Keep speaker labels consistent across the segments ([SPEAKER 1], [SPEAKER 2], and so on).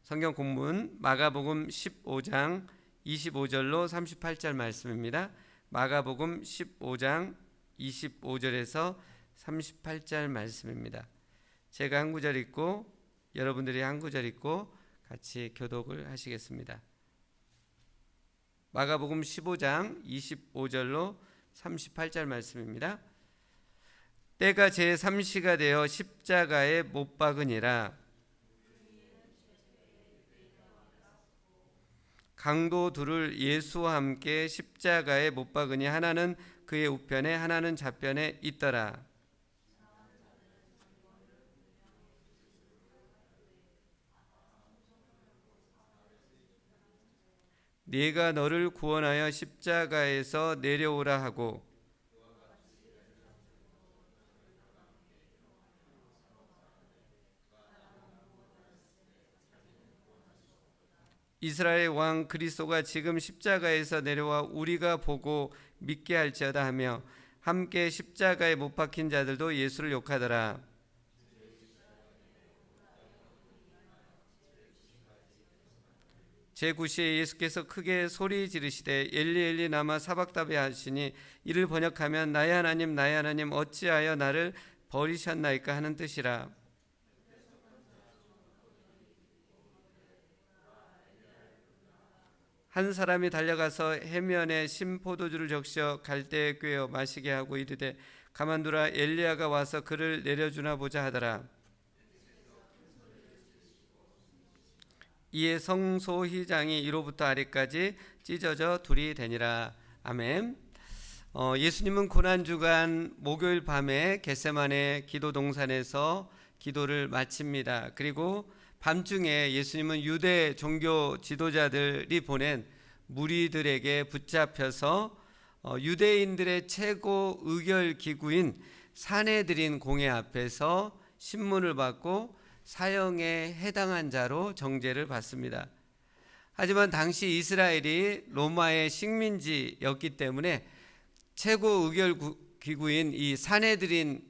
[SPEAKER 1] 성경 본문 마가복음 15장 25절로 38절 말씀입니다. 마가복음 15장 25절에서 38절 말씀입니다. 제가 한 구절 읽고 여러분들이 한 구절 읽고 같이 교독을 하시겠습니다. 마가복음 15장 25절로 38절 말씀입니다. 때가 제3시가 되어 십자가에 못 박으니라. 강도 둘을 예수와 함께 십자가에 못 박으니 하나는 그의 우편에 하나는 좌편에 있더라. 네가 너를 구원하여 십자가에서 내려오라 하고 이스라엘 왕 그리스도가 지금 십자가에서 내려와 우리가 보고 믿게 할지어다 하며 함께 십자가에 못 박힌 자들도 예수를 욕하더라. 제9시에 예수께서 크게 소리 지르시되 엘리 엘리 라마 사박다비 하시니 이를 번역하면 나의 하나님 어찌하여 나를 버리셨나이까 하는 뜻이라. 한 사람이 달려가서 해면에 신 포도주를 적셔 갈대에 꿰어 마시게 하고 이르되 가만두라 엘리야가 와서 그를 내려주나 보자 하더라. 이에 성소휘장이 위로부터 아래까지 찢어져 둘이 되니라. 아멘. 예수님은 고난주간 목요일 밤에 겟세마네 기도 동산에서 기도를 마칩니다. 그리고 밤중에 예수님은 유대 종교 지도자들이 보낸 무리들에게 붙잡혀서 유대인들의 최고 의결 기구인 산헤드린 공회 앞에서 신문을 받고 사형에 해당한 자로 정죄를 받습니다. 하지만 당시 이스라엘이 로마의 식민지였기 때문에 최고 의결 기구인 이 산헤드린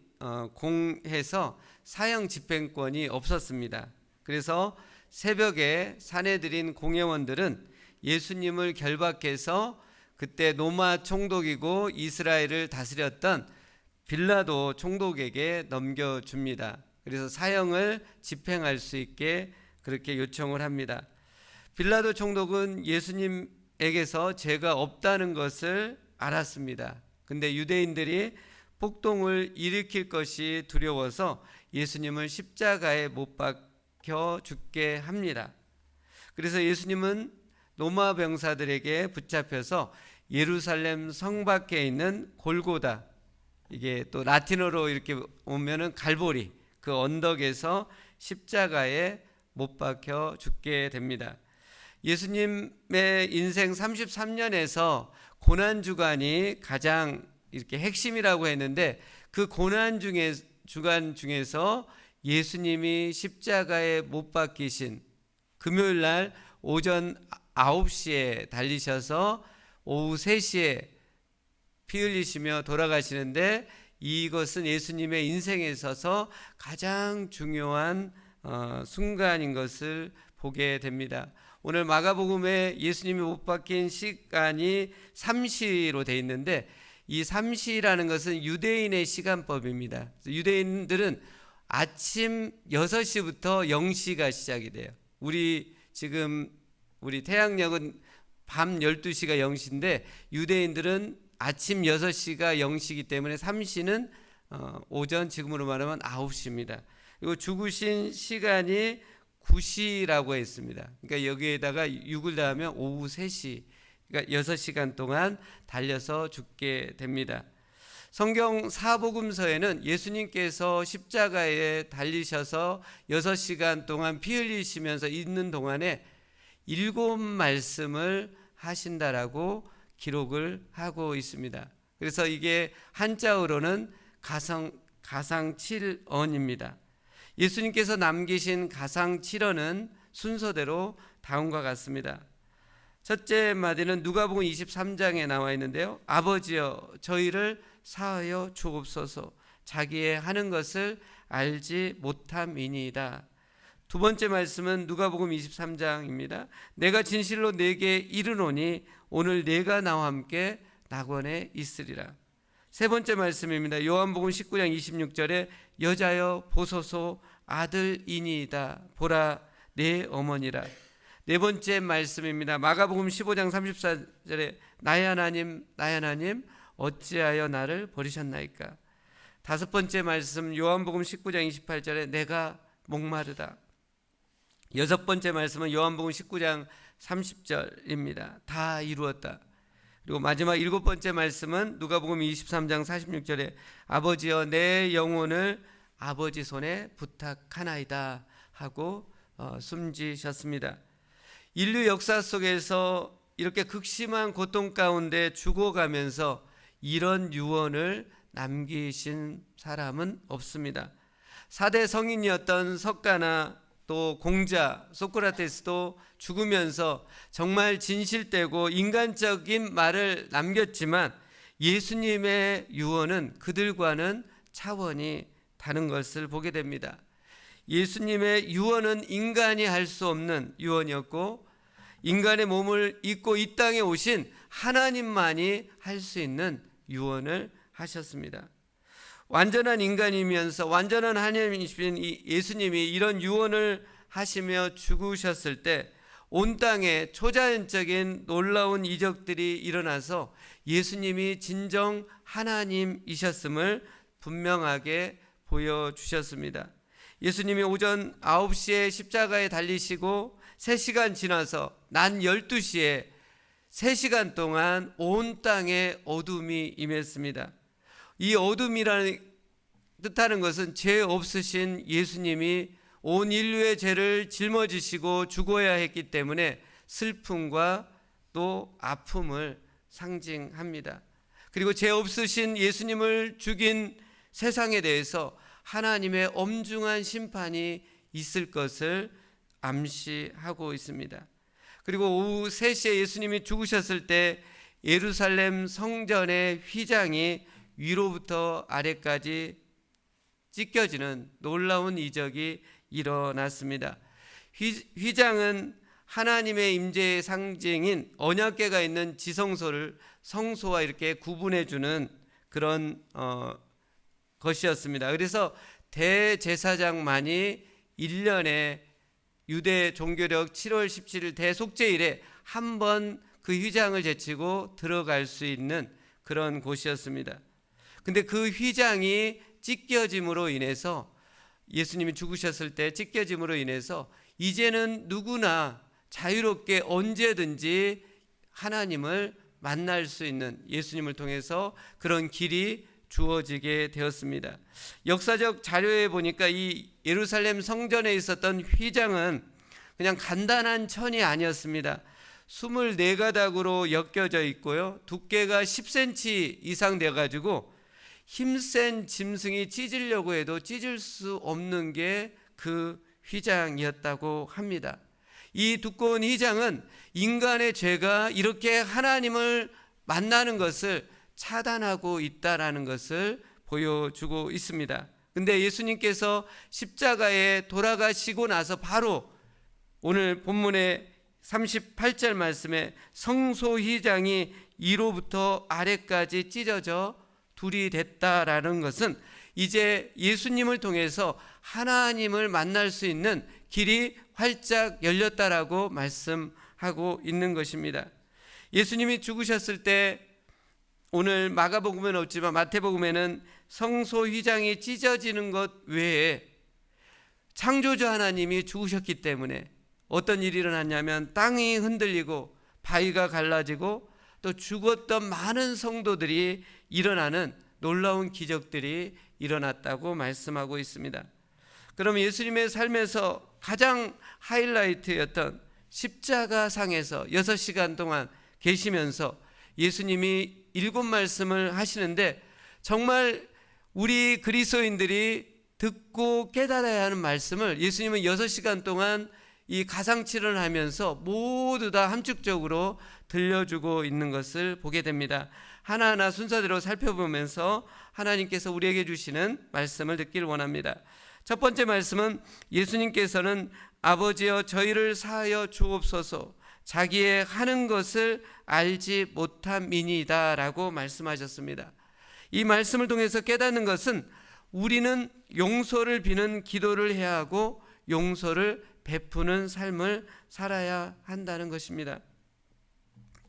[SPEAKER 1] 공회에서 사형 집행권이 없었습니다. 그래서 새벽에 산헤드린 공회원들은 예수님을 결박해서 그때 로마 총독이고 이스라엘을 다스렸던 빌라도 총독에게 넘겨줍니다. 그래서 사형을 집행할 수 있게 그렇게 요청을 합니다. 빌라도 총독은 예수님에게서 죄가 없다는 것을 알았습니다. 근데 유대인들이 폭동을 일으킬 것이 두려워서 예수님을 십자가에 못 박혀 죽게 합니다. 그래서 예수님은 로마 병사들에게 붙잡혀서 예루살렘 성 밖에 있는 골고다, 이게 또 라틴어로 이렇게 오면은 갈보리, 그 언덕에서 십자가에 못 박혀 죽게 됩니다. 예수님의 인생 33년에서 고난주간이 가장 이렇게 핵심이라고 했는데 그 고난주간 중에서 예수님이 십자가에 못 박히신 금요일 날 오전 9시에 달리셔서 오후 3시에 피 흘리시며 돌아가시는데 이것은 예수님의 인생에 있어서 가장 중요한 순간인 것을 보게 됩니다. 오늘 마가복음에 예수님이 못 박힌 시간이 3시로 되어 있는데 이 3시라는 것은 유대인의 시간법입니다. 유대인들은 아침 6시부터 0시가 시작이 돼요. 우리 태양력은 밤 12시가 0시인데 유대인들은 아침 6시가 0시이기 때문에 3시는 오전, 지금으로 말하면 9시입니다. 그리고 죽으신 시간이 9시라고 했습니다. 그러니까 여기에다가 6을 더하면 오후 3시, 그러니까 6시간 동안 달려서 죽게 됩니다. 성경 사복음서에는 예수님께서 십자가에 달리셔서 6시간 동안 피 흘리시면서 있는 동안에 7말씀을 하신다라고 기록을 하고 있습니다. 그래서 이게 한자어로는 가상칠언입니다. 예수님께서 남기신 가상칠언은 순서대로 다음과 같습니다. 첫째 마디는 누가복음 23장에 나와 있는데요. 아버지여 저희를 사하여 주옵소서 자기의 하는 것을 알지 못함이니이다. 두 번째 말씀은 누가복음 23장입니다. 내가 진실로 네게 이르노니 오늘 네가 나와 함께 낙원에 있으리라. 세 번째 말씀입니다. 요한복음 19장 26절에 여자여 보소서 아들이니이다 보라 내 어머니라. 네 번째 말씀입니다. 마가복음 15장 34절에 나의 하나님 나의 하나님 어찌하여 나를 버리셨나이까. 다섯 번째 말씀 요한복음 19장 28절에 내가 목마르다. 여섯 번째 말씀은 요한복음 19장 30절입니다. 다 이루었다. 그리고 마지막 일곱 번째 말씀은 누가복음 23장 46절에 아버지여 내 영혼을 아버지 손에 부탁하나이다 하고 숨지셨습니다. 인류 역사 속에서 이렇게 극심한 고통 가운데 죽어가면서 이런 유언을 남기신 사람은 없습니다. 4대 성인이었던 석가나 또 공자 소크라테스도 죽으면서 정말 진실되고 인간적인 말을 남겼지만 예수님의 유언은 그들과는 차원이 다른 것을 보게 됩니다. 예수님의 유언은 인간이 할 수 없는 유언이었고 인간의 몸을 입고 이 땅에 오신 하나님만이 할 수 있는 유언을 하셨습니다. 완전한 인간이면서 완전한 하나님이신 예수님이 이런 유언을 하시며 죽으셨을 때 온 땅에 초자연적인 놀라운 이적들이 일어나서 예수님이 진정 하나님이셨음을 분명하게 보여주셨습니다. 예수님이 오전 9시에 십자가에 달리시고 3시간 지나서 낮 12시에 3시간 동안 온 땅에 어둠이 임했습니다. 이 어둠이라는 뜻하는 것은 죄 없으신 예수님이 온 인류의 죄를 짊어지시고 죽어야 했기 때문에 슬픔과 또 아픔을 상징합니다. 그리고 죄 없으신 예수님을 죽인 세상에 대해서 하나님의 엄중한 심판이 있을 것을 암시하고 있습니다. 그리고 오후 3시에 예수님이 죽으셨을 때 예루살렘 성전의 휘장이 위로부터 아래까지 찢겨지는 놀라운 이적이 일어났습니다. 휘장은 하나님의 임재의 상징인 언약궤가 있는 지성소를 성소와 이렇게 구분해 주는 그런 것이었습니다. 그래서 대제사장만이 1년에 유대 종교력 7월 17일 대속죄일에 한 번 그 휘장을 제치고 들어갈 수 있는 그런 곳이었습니다. 근데 그 휘장이 찢겨짐으로 인해서 예수님이 죽으셨을 때 찢겨짐으로 인해서 이제는 누구나 자유롭게 언제든지 하나님을 만날 수 있는 예수님을 통해서 그런 길이 주어지게 되었습니다. 역사적 자료에 보니까 이 예루살렘 성전에 있었던 휘장은 그냥 간단한 천이 아니었습니다. 24가닥으로 엮여져 있고요. 두께가 10cm 이상 돼가지고 힘센 짐승이 찢으려고 해도 찢을 수 없는 게 그 휘장이었다고 합니다. 이 두꺼운 휘장은 인간의 죄가 이렇게 하나님을 만나는 것을 차단하고 있다라는 것을 보여주고 있습니다. 근데 예수님께서 십자가에 돌아가시고 나서 바로 오늘 본문의 38절 말씀에 성소 휘장이 위로부터 아래까지 찢어져 둘이 됐다라는 것은 이제 예수님을 통해서 하나님을 만날 수 있는 길이 활짝 열렸다라고 말씀하고 있는 것입니다. 예수님이 죽으셨을 때 오늘 마가복음에는 없지만 마태복음에는 성소 휘장이 찢어지는 것 외에 창조주 하나님이 죽으셨기 때문에 어떤 일이 일어났냐면 땅이 흔들리고 바위가 갈라지고 또 죽었던 많은 성도들이 일어나는 놀라운 기적들이 일어났다고 말씀하고 있습니다. 그럼 예수님의 삶에서 가장 하이라이트였던 십자가상에서 6시간 동안 계시면서 예수님이 7말씀을 하시는데 정말 우리 그리스도인들이 듣고 깨달아야 하는 말씀을 예수님은 6시간 동안 이 가상치를 하면서 모두 다 함축적으로 들려주고 있는 것을 보게 됩니다. 하나하나 순서대로 살펴보면서 하나님께서 우리에게 주시는 말씀을 듣길 원합니다. 첫 번째 말씀은 예수님께서는 아버지여 저희를 사하여 주옵소서 자기의 하는 것을 알지 못함이니이다 라고 말씀하셨습니다. 이 말씀을 통해서 깨닫는 것은 우리는 용서를 비는 기도를 해야 하고 용서를 베푸는 삶을 살아야 한다는 것입니다.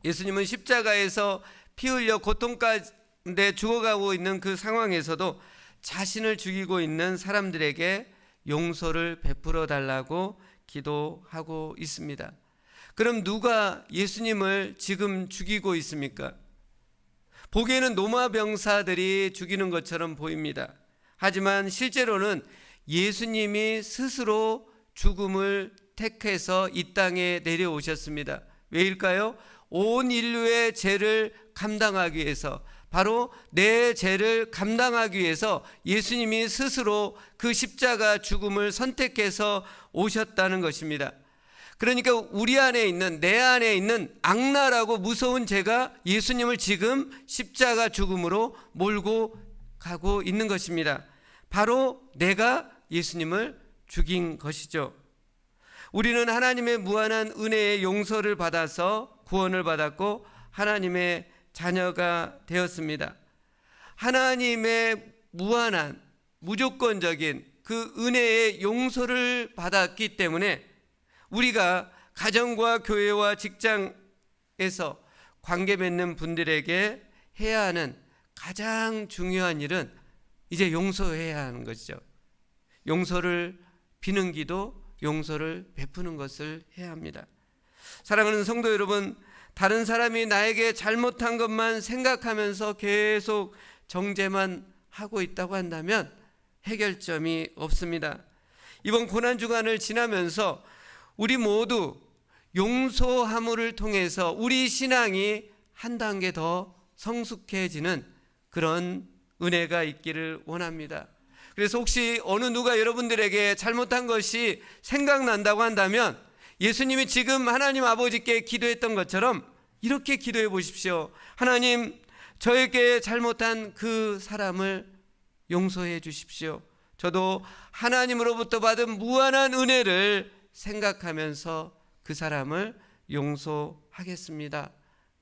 [SPEAKER 1] 예수님은 십자가에서 피 흘려 고통 가운데 죽어가고 있는 그 상황에서도 자신을 죽이고 있는 사람들에게 용서를 베풀어 달라고 기도하고 있습니다. 그럼 누가 예수님을 지금 죽이고 있습니까? 보기에는 로마 병사들이 죽이는 것처럼 보입니다. 하지만 실제로는 예수님이 스스로 죽음을 택해서 이 땅에 내려오셨습니다. 왜일까요? 온 인류의 죄를 감당하기 위해서, 바로 내 죄를 감당하기 위해서 예수님이 스스로 그 십자가 죽음을 선택해서 오셨다는 것입니다. 그러니까 우리 안에 있는, 내 안에 있는 악랄하고 무서운 죄가 예수님을 지금 십자가 죽음으로 몰고 가고 있는 것입니다. 바로 내가 예수님을 죽인 것이죠. 우리는 하나님의 무한한 은혜의 용서를 받아서 구원을 받았고 하나님의 자녀가 되었습니다. 하나님의 무한한 무조건적인 그 은혜의 용서를 받았기 때문에 우리가 가정과 교회와 직장에서 관계 맺는 분들에게 해야 하는 가장 중요한 일은 이제 용서해야 하는 것이죠. 용서를 비는 기도, 용서를 베푸는 것을 해야 합니다. 사랑하는 성도 여러분, 다른 사람이 나에게 잘못한 것만 생각하면서 계속 정죄만 하고 있다고 한다면 해결점이 없습니다. 이번 고난주간을 지나면서 우리 모두 용서함을 통해서 우리 신앙이 한 단계 더 성숙해지는 그런 은혜가 있기를 원합니다. 그래서 혹시 어느 누가 여러분들에게 잘못한 것이 생각난다고 한다면 예수님이 지금 하나님 아버지께 기도했던 것처럼 이렇게 기도해 보십시오. 하나님, 저에게 잘못한 그 사람을 용서해 주십시오. 저도 하나님으로부터 받은 무한한 은혜를 생각하면서 그 사람을 용서하겠습니다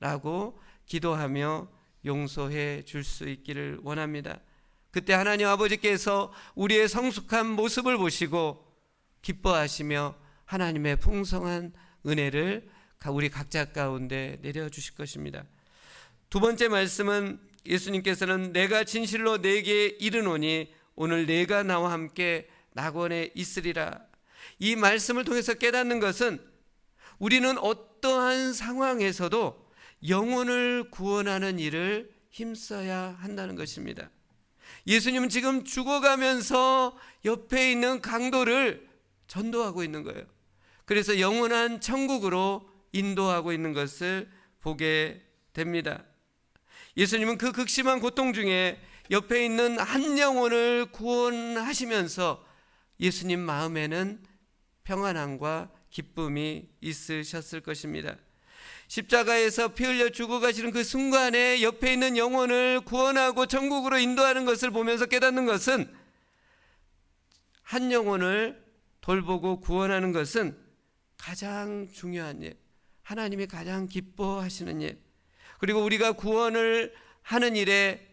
[SPEAKER 1] 라고 기도하며 용서해 줄 수 있기를 원합니다. 그때 하나님 아버지께서 우리의 성숙한 모습을 보시고 기뻐하시며 하나님의 풍성한 은혜를 우리 각자 가운데 내려주실 것입니다. 두 번째 말씀은 예수님께서는 내가 진실로 내게 이르노니 오늘 내가 나와 함께 낙원에 있으리라. 이 말씀을 통해서 깨닫는 것은 우리는 어떠한 상황에서도 영혼을 구원하는 일을 힘써야 한다는 것입니다. 예수님은 지금 죽어가면서 옆에 있는 강도를 전도하고 있는 거예요. 그래서 영원한 천국으로 인도하고 있는 것을 보게 됩니다. 예수님은 그 극심한 고통 중에 옆에 있는 한 영혼을 구원하시면서 예수님 마음에는 평안함과 기쁨이 있으셨을 것입니다. 십자가에서 피 흘려 죽어가시는 그 순간에 옆에 있는 영혼을 구원하고 천국으로 인도하는 것을 보면서 깨닫는 것은 한 영혼을 돌보고 구원하는 것은 가장 중요한 일, 하나님이 가장 기뻐하시는 일, 그리고 우리가 구원을 하는 일에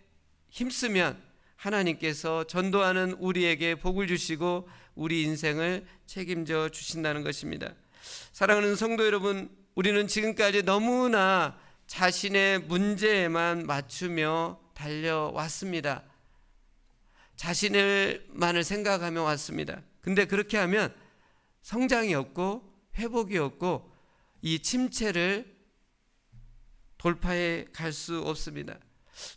[SPEAKER 1] 힘쓰면 하나님께서 전도하는 우리에게 복을 주시고 우리 인생을 책임져 주신다는 것입니다. 사랑하는 성도 여러분, 우리는 지금까지 너무나 자신의 문제에만 맞추며 달려왔습니다. 자신을만을 생각하며 왔습니다. 근데 그렇게 하면 성장이 없고 회복이 없고 이 침체를 돌파해 갈 수 없습니다.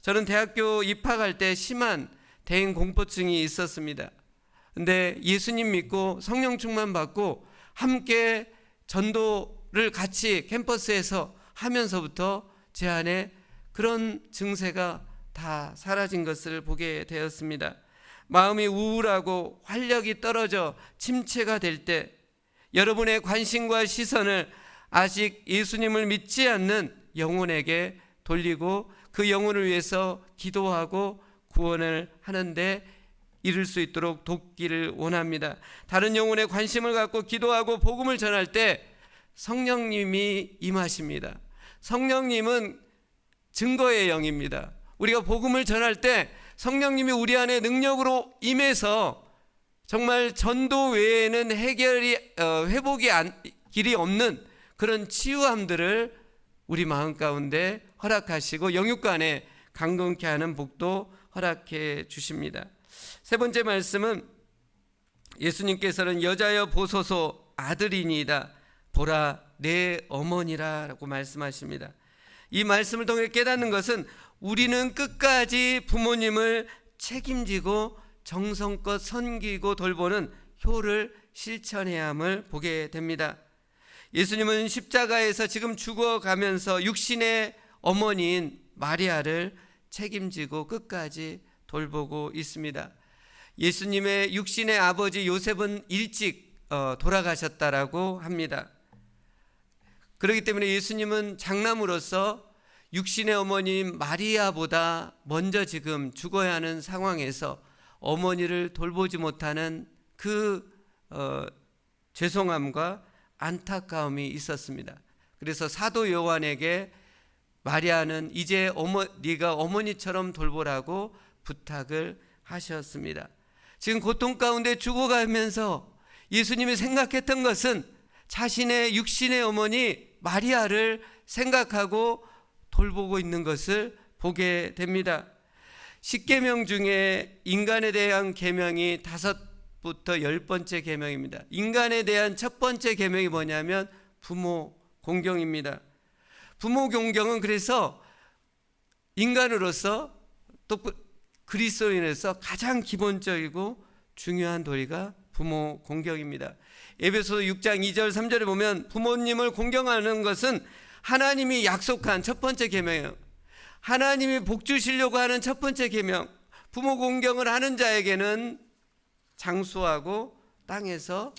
[SPEAKER 1] 저는 대학교 입학할 때 심한 대인 공포증이 있었습니다. 근데 예수님 믿고 성령 충만 받고 함께 전도를 같이 캠퍼스에서 하면서부터 제 안에 그런 증세가 다 사라진 것을 보게 되었습니다. 마음이 우울하고 활력이 떨어져 침체가 될 때 여러분의 관심과 시선을 아직 예수님을 믿지 않는 영혼에게 돌리고 그 영혼을 위해서 기도하고 구원을 하는데 이룰 수 있도록 돕기를 원합니다. 다른 영혼에 관심을 갖고 기도하고 복음을 전할 때 성령님이 임하십니다. 성령님은 증거의 영입니다. 우리가 복음을 전할 때 성령님이 우리 안에 능력으로 임해서 정말 전도 외에는 회복이 길이 없는 그런 치유함들을 우리 마음 가운데 허락하시고 영육간에 강동케 하는 복도 허락해 주십니다. 세 번째 말씀은 예수님께서는 여자여 보소서 아들이니이다 보라 내 어머니라 라고 말씀하십니다. 이 말씀을 통해 깨닫는 것은 우리는 끝까지 부모님을 책임지고 정성껏 섬기고 돌보는 효를 실천해야 함을 보게 됩니다. 예수님은 십자가에서 지금 죽어가면서 육신의 어머니인 마리아를 책임지고 끝까지 돌보고 있습니다. 예수님의 육신의 아버지 요셉은 일찍 돌아가셨다라고 합니다. 그렇기 때문에 예수님은 장남으로서 육신의 어머니인 마리아보다 먼저 지금 죽어야 하는 상황에서 어머니를 돌보지 못하는 그 죄송함과 안타까움이 있었습니다. 그래서 사도 요한에게 마리아는 이제 네가 어머니처럼 돌보라고 부탁을 하셨습니다. 지금 고통 가운데 죽어가면서 예수님이 생각했던 것은 자신의 육신의 어머니 마리아를 생각하고 돌보고 있는 것을 보게 됩니다. 10계명 중에 인간에 대한 계명이 5부터 10번째 계명입니다. 인간에 대한 첫 번째 계명이 뭐냐면 부모 공경입니다. 부모 공경은 그래서 인간으로서 또 그리스도인으로서 가장 기본적이고 중요한 도리가 부모 공경입니다. 에베소서 6장 2절 3절에 보면 부모님을 공경하는 것은 하나님이 약속한 첫 번째 계명이에요. 하나님이 복 주시려고 하는 첫 번째 계명, 부모 공경을 하는 자에게는 장수하고 땅에서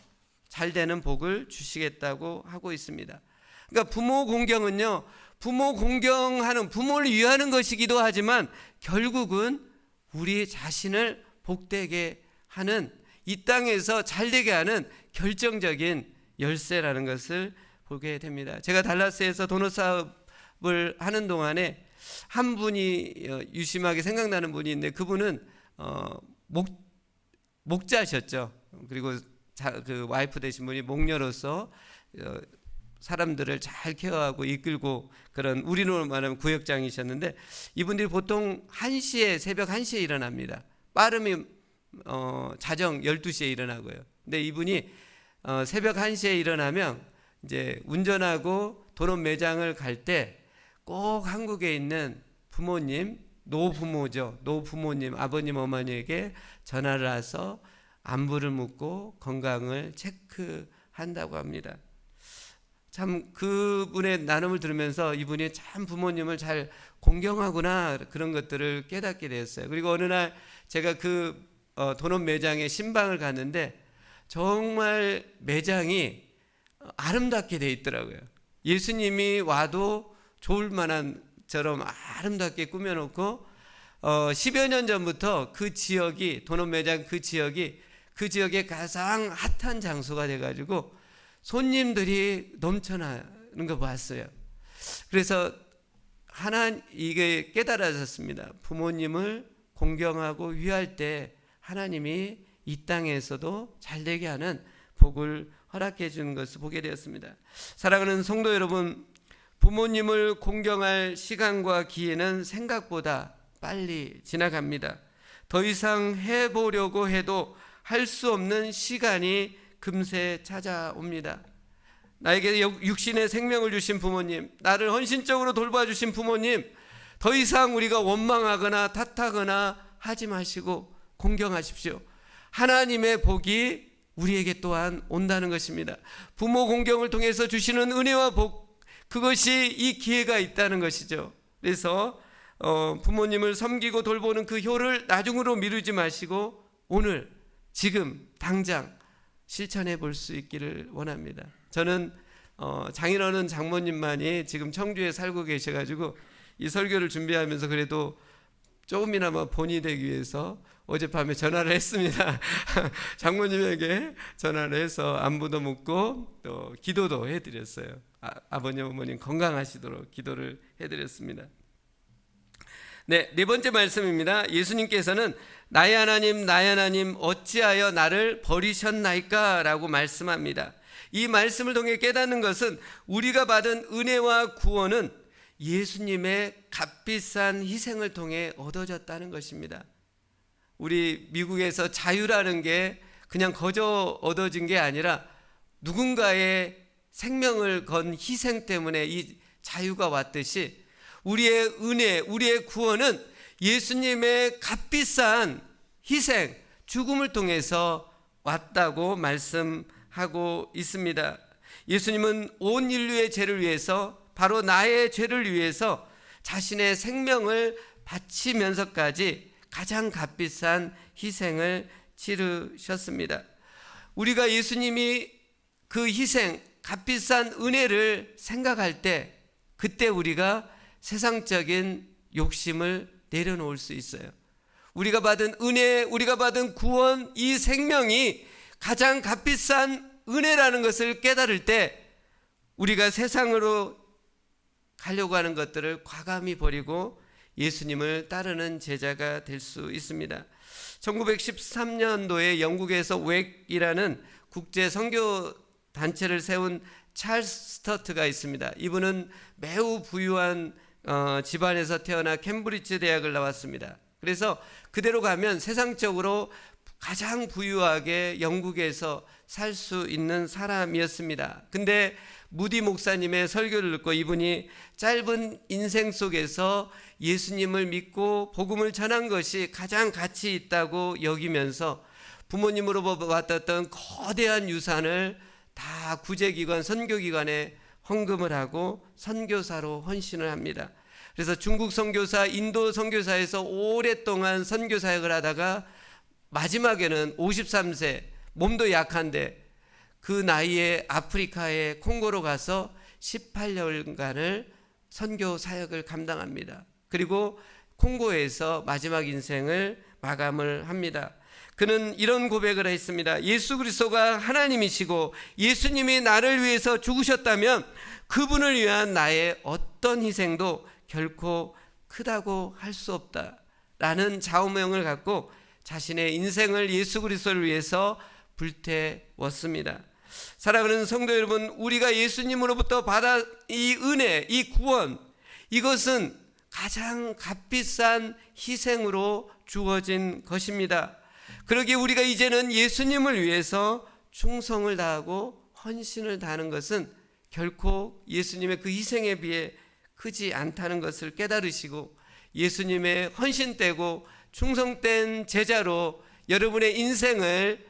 [SPEAKER 1] 잘 되는 복을 주시겠다고 하고 있습니다. 그러니까 부모 공경은요, 부모 공경하는, 부모를 위하는 것이기도 하지만 결국은 우리 자신을 복되게 하는, 이 땅에서 잘 되게 하는 결정적인 열쇠라는 것을 보게 됩니다. 제가 달라스에서 도넛 사업을 하는 동안에 한 분이 유심하게 생각나는 분이 있는데 그분은 목자셨죠. 그리고 그 와이프 되신 분이 목녀로서 사람들을 잘 케어하고 이끌고 그런 우리로 말하면 구역장이셨는데 이분들이 보통 1시에 새벽 1시에 일어납니다. 빠르면 자정 12시에 일어나고요. 근데 이분이 새벽 1시에 일어나면 이제 운전하고 도넛 매장을 갈 때 꼭 한국에 있는 부모님, 노부모죠. 노부모님, 아버님, 어머니에게 전화를 해서 안부를 묻고 건강을 체크한다고 합니다. 참 그분의 나눔을 들으면서 이분이 참 부모님을 잘 공경하구나 그런 것들을 깨닫게 되었어요. 그리고 어느 날 제가 그 도넛 매장에 신방을 갔는데 정말 매장이 아름답게 되어 있더라고요. 예수님이 와도 좋을 만한처럼 아름답게 꾸며놓고 10여 년 전부터 그 지역이 도넛 매장 그 지역의 가장 핫한 장소가 돼가지고 손님들이 넘쳐나는 거 봤어요. 그래서 이게 깨달아졌습니다. 부모님을 공경하고 위할 때 하나님이 이 땅에서도 잘되게 하는 복을 허락해 주는 것을 보게 되었습니다. 사랑하는 성도 여러분, 부모님을 공경할 시간과 기회는 생각보다 빨리 지나갑니다. 더 이상 해보려고 해도 할 수 없는 시간이 금세 찾아옵니다. 나에게 육신의 생명을 주신 부모님, 나를 헌신적으로 돌봐주신 부모님, 더 이상 우리가 원망하거나 탓하거나 하지 마시고 공경하십시오. 하나님의 복이 우리에게 또한 온다는 것입니다. 부모 공경을 통해서 주시는 은혜와 복, 그것이 이 기회가 있다는 것이죠. 그래서 부모님을 섬기고 돌보는 그 효를 나중으로 미루지 마시고 오늘 지금 당장 실천해 볼 수 있기를 원합니다. 저는 장인어른 장모님만이 지금 청주에 살고 계셔가지고 이 설교를 준비하면서 그래도 조금이나마 본이 되기 위해서 어젯밤에 전화를 했습니다. 장모님에게 전화를 해서 안부도 묻고 또 기도도 해드렸어요. 아버님 어머님 건강하시도록 기도를 해드렸습니다. 네 번째 말씀입니다. 예수님께서는 나의 하나님 어찌하여 나를 버리셨나이까 라고 말씀합니다. 이 말씀을 통해 깨닫는 것은 우리가 받은 은혜와 구원은 예수님의 값비싼 희생을 통해 얻어졌다는 것입니다. 우리 미국에서 자유라는 게 그냥 거저 얻어진 게 아니라 누군가의 생명을 건 희생 때문에 이 자유가 왔듯이 우리의 은혜, 우리의 구원은 예수님의 값비싼 희생, 죽음을 통해서 왔다고 말씀하고 있습니다. 예수님은 온 인류의 죄를 위해서, 바로 나의 죄를 위해서 자신의 생명을 바치면서까지 가장 값비싼 희생을 치르셨습니다. 우리가 예수님이 그 희생, 값비싼 은혜를 생각할 때 그때 우리가 세상적인 욕심을 내려놓을 수 있어요. 우리가 받은 은혜, 우리가 받은 구원, 이 생명이 가장 값비싼 은혜라는 것을 깨달을 때 우리가 세상으로 가려고 하는 것들을 과감히 버리고 예수님을 따르는 제자가 될 수 있습니다. 1913년도에 영국에서 웩이라는 국제 선교 단체를 세운 찰스 스터트가 있습니다. 이분은 매우 부유한 집안에서 태어나 캠브리지 대학을 나왔습니다. 그래서 그대로 가면 세상적으로 가장 부유하게 영국에서 살 수 있는 사람이었습니다. 근데 무디 목사님의 설교를 듣고 이분이 짧은 인생 속에서 예수님을 믿고 복음을 전한 것이 가장 가치 있다고 여기면서 부모님으로부터 받았던 거대한 유산을 다 구제기관, 선교기관에 헌금을 하고 선교사로 헌신을 합니다. 그래서 중국 선교사, 인도 선교사에서 오랫동안 선교 사역을 하다가 마지막에는 53세, 몸도 약한데 그 나이에 아프리카의 콩고로 가서 18년간을 선교 사역을 감당합니다. 그리고 콩고에서 마지막 인생을 마감을 합니다. 그는 이런 고백을 했습니다. 예수 그리스도가 하나님이시고 예수님이 나를 위해서 죽으셨다면 그분을 위한 나의 어떤 희생도 결코 크다고 할 수 없다라는 좌우명을 갖고 자신의 인생을 예수 그리스도를 위해서 불태웠습니다. 사랑하는 성도 여러분, 우리가 예수님으로부터 받아 이 은혜, 이 구원, 이것은 가장 값비싼 희생으로 주어진 것입니다. 그러기에 우리가 이제는 예수님을 위해서 충성을 다하고 헌신을 다하는 것은 결코 예수님의 그 희생에 비해 크지 않다는 것을 깨달으시고 예수님의 헌신되고 충성된 제자로 여러분의 인생을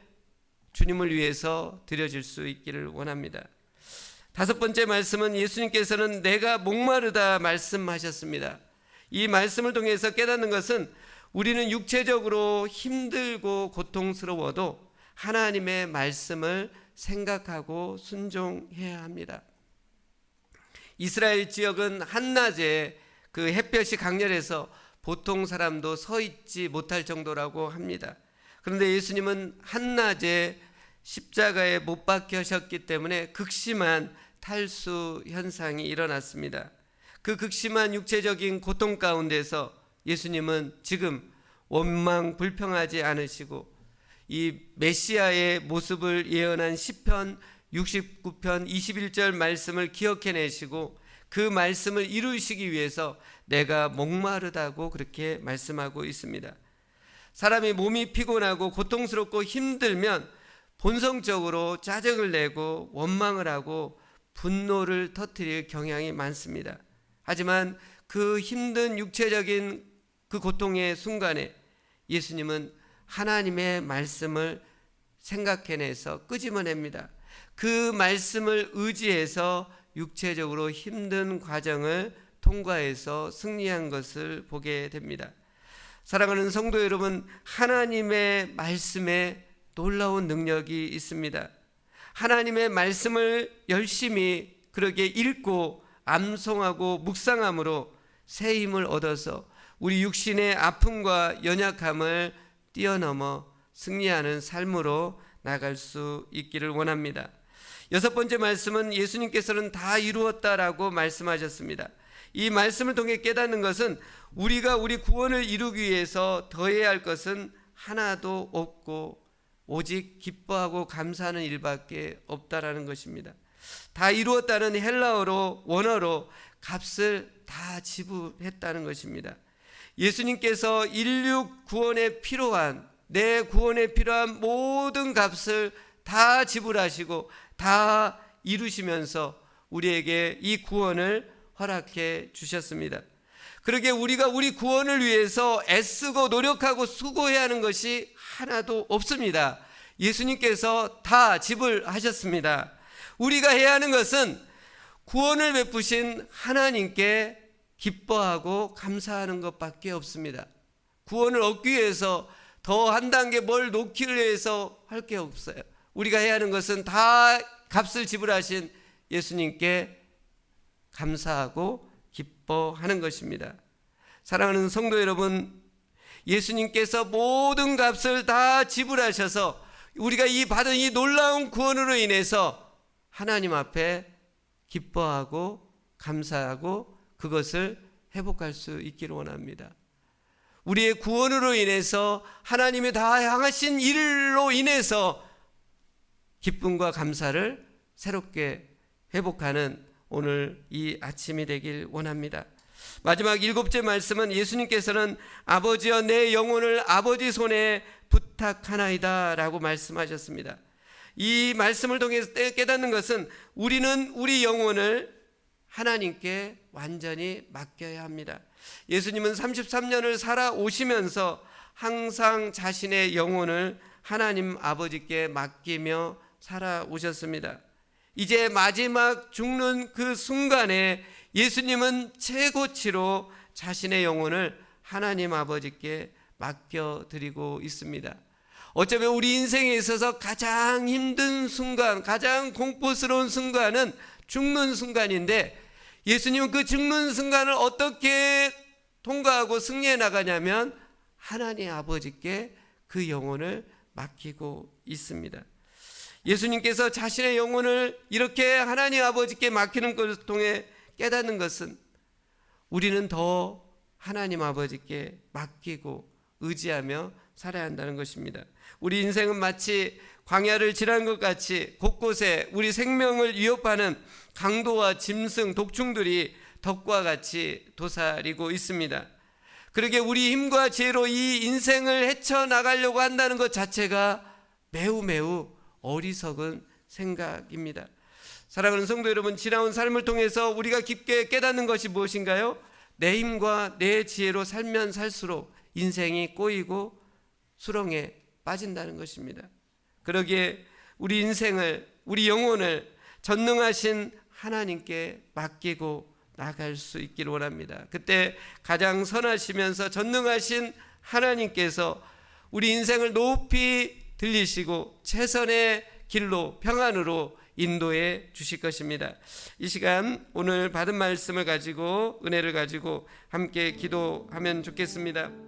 [SPEAKER 1] 주님을 위해서 드려질 수 있기를 원합니다. 다섯 번째 말씀은 예수님께서는 내가 목마르다 말씀하셨습니다. 이 말씀을 통해서 깨닫는 것은 우리는 육체적으로 힘들고 고통스러워도 하나님의 말씀을 생각하고 순종해야 합니다. 이스라엘 지역은 한낮에 그 햇볕이 강렬해서 보통 사람도 서 있지 못할 정도라고 합니다. 그런데 예수님은 한낮에 십자가에 못 박히셨기 때문에 극심한 탈수 현상이 일어났습니다. 그 극심한 육체적인 고통 가운데서 예수님은 지금 원망 불평하지 않으시고 이 메시아의 모습을 예언한 시편 69편 21절 말씀을 기억해내시고 그 말씀을 이루시기 위해서 내가 목마르다고 그렇게 말씀하고 있습니다. 사람이 몸이 피곤하고 고통스럽고 힘들면 본성적으로 짜증을 내고 원망을 하고 분노를 터뜨릴 경향이 많습니다. 하지만 그 힘든 육체적인 그 고통의 순간에 예수님은 하나님의 말씀을 생각해내서 끄집어냅니다. 그 말씀을 의지해서 육체적으로 힘든 과정을 통과해서 승리한 것을 보게 됩니다. 사랑하는 성도 여러분, 하나님의 말씀에 놀라운 능력이 있습니다. 하나님의 말씀을 열심히 그렇게 읽고 암송하고 묵상함으로 새 힘을 얻어서 우리 육신의 아픔과 연약함을 뛰어넘어 승리하는 삶으로 나갈 수 있기를 원합니다. 여섯 번째 말씀은 예수님께서는 다 이루었다라고 말씀하셨습니다. 이 말씀을 통해 깨닫는 것은 우리가 우리 구원을 이루기 위해서 더해야 할 것은 하나도 없고 오직 기뻐하고 감사하는 일밖에 없다라는 것입니다. 다 이루었다는 헬라어로 원어로 값을 다 지불했다는 것입니다. 예수님께서 인류 구원에 필요한, 내 구원에 필요한 모든 값을 다 지불하시고 다 이루시면서 우리에게 이 구원을 허락해 주셨습니다. 그러기에 우리가 우리 구원을 위해서 애쓰고 노력하고 수고해야 하는 것이 하나도 없습니다. 예수님께서 다 지불하셨습니다. 우리가 해야 하는 것은 구원을 베푸신 하나님께 기뻐하고 감사하는 것밖에 없습니다. 구원을 얻기 위해서 더 한 단계 뭘 놓기 위해서 할 게 없어요. 우리가 해야 하는 것은 다 값을 지불하신 예수님께 감사하고 기뻐하는 것입니다. 사랑하는 성도 여러분, 예수님께서 모든 값을 다 지불하셔서 우리가 이 받은 이 놀라운 구원으로 인해서 하나님 앞에 기뻐하고 감사하고 그것을 회복할 수 있기를 원합니다. 우리의 구원으로 인해서 하나님이 다 향하신 일로 인해서 기쁨과 감사를 새롭게 회복하는 오늘 이 아침이 되길 원합니다. 마지막 일곱째 말씀은 예수님께서는 아버지여 내 영혼을 아버지 손에 부탁하나이다 라고 말씀하셨습니다. 이 말씀을 통해서 깨닫는 것은 우리는 우리 영혼을 하나님께 완전히 맡겨야 합니다. 예수님은 33년을 살아오시면서 항상 자신의 영혼을 하나님 아버지께 맡기며 살아오셨습니다. 이제 마지막 죽는 그 순간에 예수님은 최고치로 자신의 영혼을 하나님 아버지께 맡겨드리고 있습니다. 어쩌면 우리 인생에 있어서 가장 힘든 순간, 가장 공포스러운 순간은 죽는 순간인데 예수님은 그 죽는 순간을 어떻게 통과하고 승리해 나가냐면 하나님 아버지께 그 영혼을 맡기고 있습니다. 예수님께서 자신의 영혼을 이렇게 하나님 아버지께 맡기는 것을 통해 깨닫는 것은 우리는 더 하나님 아버지께 맡기고 의지하며 살아야 한다는 것입니다. 우리 인생은 마치 광야를 지난 것 같이 곳곳에 우리 생명을 위협하는 강도와 짐승, 독충들이 덕과 같이 도사리고 있습니다. 그러기에 우리 힘과 지혜로 이 인생을 헤쳐나가려고 한다는 것 자체가 매우 어리석은 생각입니다. 사랑하는 성도 여러분, 지나온 삶을 통해서 우리가 깊게 깨닫는 것이 무엇인가요? 내 힘과 내 지혜로 살면 살수록 인생이 꼬이고 수렁에 빠진다는 것입니다. 그러기에 우리 인생을, 우리 영혼을 전능하신 하나님께 맡기고 나갈 수 있기를 원합니다. 그때 가장 선하시면서 전능하신 하나님께서 우리 인생을 높이 들리시고 최선의 길로 평안으로 인도해 주실 것입니다. 이 시간 오늘 받은 말씀을 가지고 은혜를 가지고 함께 기도하면 좋겠습니다.